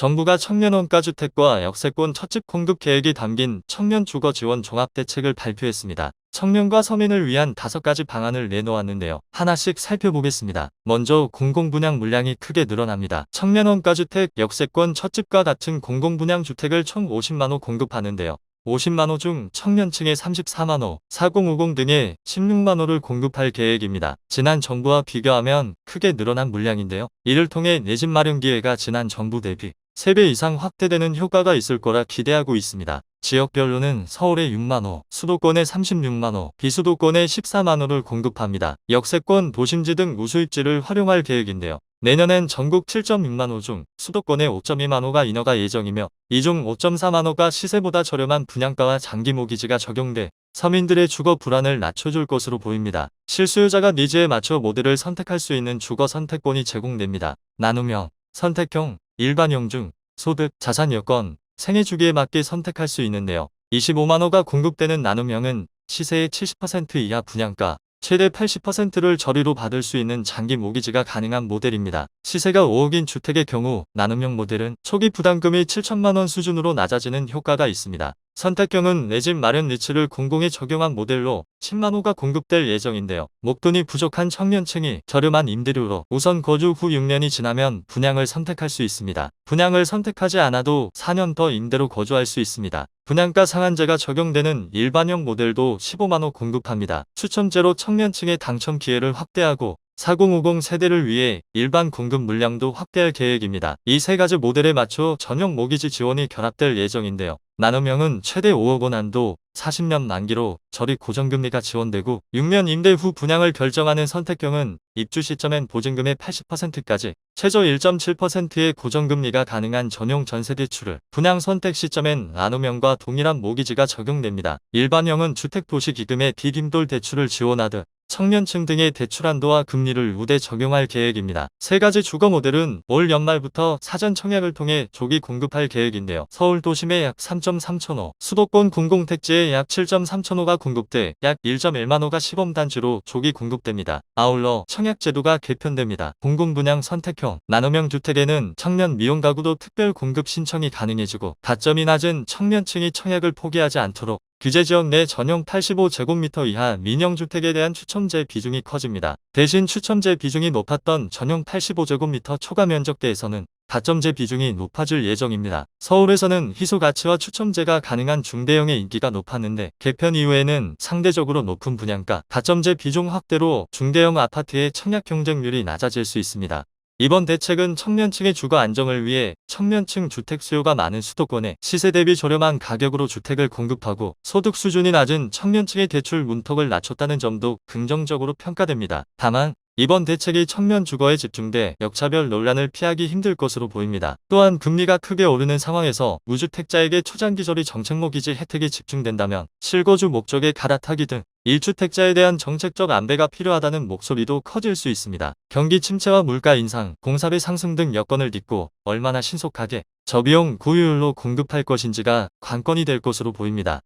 정부가 청년원가주택과 역세권 첫집 공급 계획이 담긴 청년주거지원 종합대책을 발표했습니다. 청년과 서민을 위한 5가지 방안을 내놓았는데요. 하나씩 살펴보겠습니다. 먼저 공공분양 물량이 크게 늘어납니다. 청년원가주택, 역세권 첫집과 같은 공공분양주택을 총 50만호 공급하는데요. 50만호 중 청년층에 34만호, 4050 등에 16만호를 공급할 계획입니다. 지난 정부와 비교하면 크게 늘어난 물량인데요. 이를 통해 내 집 마련 기회가 지난 정부 대비 3배 이상 확대되는 효과가 있을 거라 기대하고 있습니다. 지역별로는 서울에 6만호, 수도권에 36만호, 비수도권에 14만호를 공급합니다. 역세권, 도심지 등 우수입지를 활용할 계획인데요. 내년엔 전국 7.6만호 중 수도권에 5.2만호가 인허가 예정이며 이 중 5.4만호가 시세보다 저렴한 분양가와 장기 모기지가 적용돼 서민들의 주거 불안을 낮춰줄 것으로 보입니다. 실수요자가 니즈에 맞춰 모델을 선택할 수 있는 주거 선택권이 제공됩니다. 나눔형, 선택형, 일반형 중 소득, 자산 여건, 생애 주기에 맞게 선택할 수 있는데요. 25만호가 공급되는 나눔형은 시세의 70% 이하 분양가, 최대 80%를 저리로 받을 수 있는 장기 모기지가 가능한 모델입니다. 시세가 5억인 주택의 경우 나눔형 모델은 초기 부담금이 7천만원 수준으로 낮아지는 효과가 있습니다. 선택형은 내 집 마련 니츠를 공공에 적용한 모델로 10만호가 공급될 예정인데요. 목돈이 부족한 청년층이 저렴한 임대료로 우선 거주 후 6년이 지나면 분양을 선택할 수 있습니다. 분양을 선택하지 않아도 4년 더 임대로 거주할 수 있습니다. 분양가 상한제가 적용되는 일반형 모델도 15만호 공급합니다. 추첨제로 청년층의 당첨 기회를 확대하고 4050 세대를 위해 일반 공급 물량도 확대할 계획입니다. 이 3가지 모델에 맞춰 전용 모기지 지원이 결합될 예정인데요. 나눔형은 최대 5억 원 한도, 40년 만기로 저리 고정금리가 지원되고 6년 임대 후 분양을 결정하는 선택형은 입주 시점엔 보증금의 80%까지 최저 1.7%의 고정금리가 가능한 전용 전세대출을 분양 선택 시점엔 나눔형과 동일한 모기지가 적용됩니다. 일반형은 주택도시기금의 디딤돌 대출을 지원하듯 청년층 등의 대출 한도와 금리를 우대 적용할 계획입니다. 3가지 주거 모델은 올 연말부터 사전 청약을 통해 조기 공급할 계획인데요. 서울 도심에 약 3.3천호, 수도권 공공택지에 약 7.3천호가 공급돼 약 1.1만호가 시범단지로 조기 공급됩니다. 아울러 청약제도가 개편됩니다. 공공분양 선택형, 나눔형 주택에는 청년 미용가구도 특별 공급 신청이 가능해지고 가점이 낮은 청년층이 청약을 포기하지 않도록 규제지역 내 전용 85제곱미터 이하 민영주택에 대한 추첨제 비중이 커집니다. 대신 추첨제 비중이 높았던 전용 85제곱미터 초과 면적대에서는 가점제 비중이 높아질 예정입니다. 서울에서는 희소가치와 추첨제가 가능한 중대형의 인기가 높았는데 개편 이후에는 상대적으로 높은 분양가, 가점제 비중 확대로 중대형 아파트의 청약 경쟁률이 낮아질 수 있습니다. 이번 대책은 청년층의 주거 안정을 위해 청년층 주택 수요가 많은 수도권에 시세 대비 저렴한 가격으로 주택을 공급하고 소득 수준이 낮은 청년층의 대출 문턱을 낮췄다는 점도 긍정적으로 평가됩니다. 다만 이번 대책이 청년 주거에 집중돼 역차별 논란을 피하기 힘들 것으로 보입니다. 또한 금리가 크게 오르는 상황에서 무주택자에게 초장기저리 정책모기지 혜택이 집중된다면 실거주 목적에 갈아타기 등 1주택자에 대한 정책적 안배가 필요하다는 목소리도 커질 수 있습니다. 경기 침체와 물가 인상, 공사비 상승 등 여건을 딛고 얼마나 신속하게 저비용 고효율로 공급할 것인지가 관건이 될 것으로 보입니다.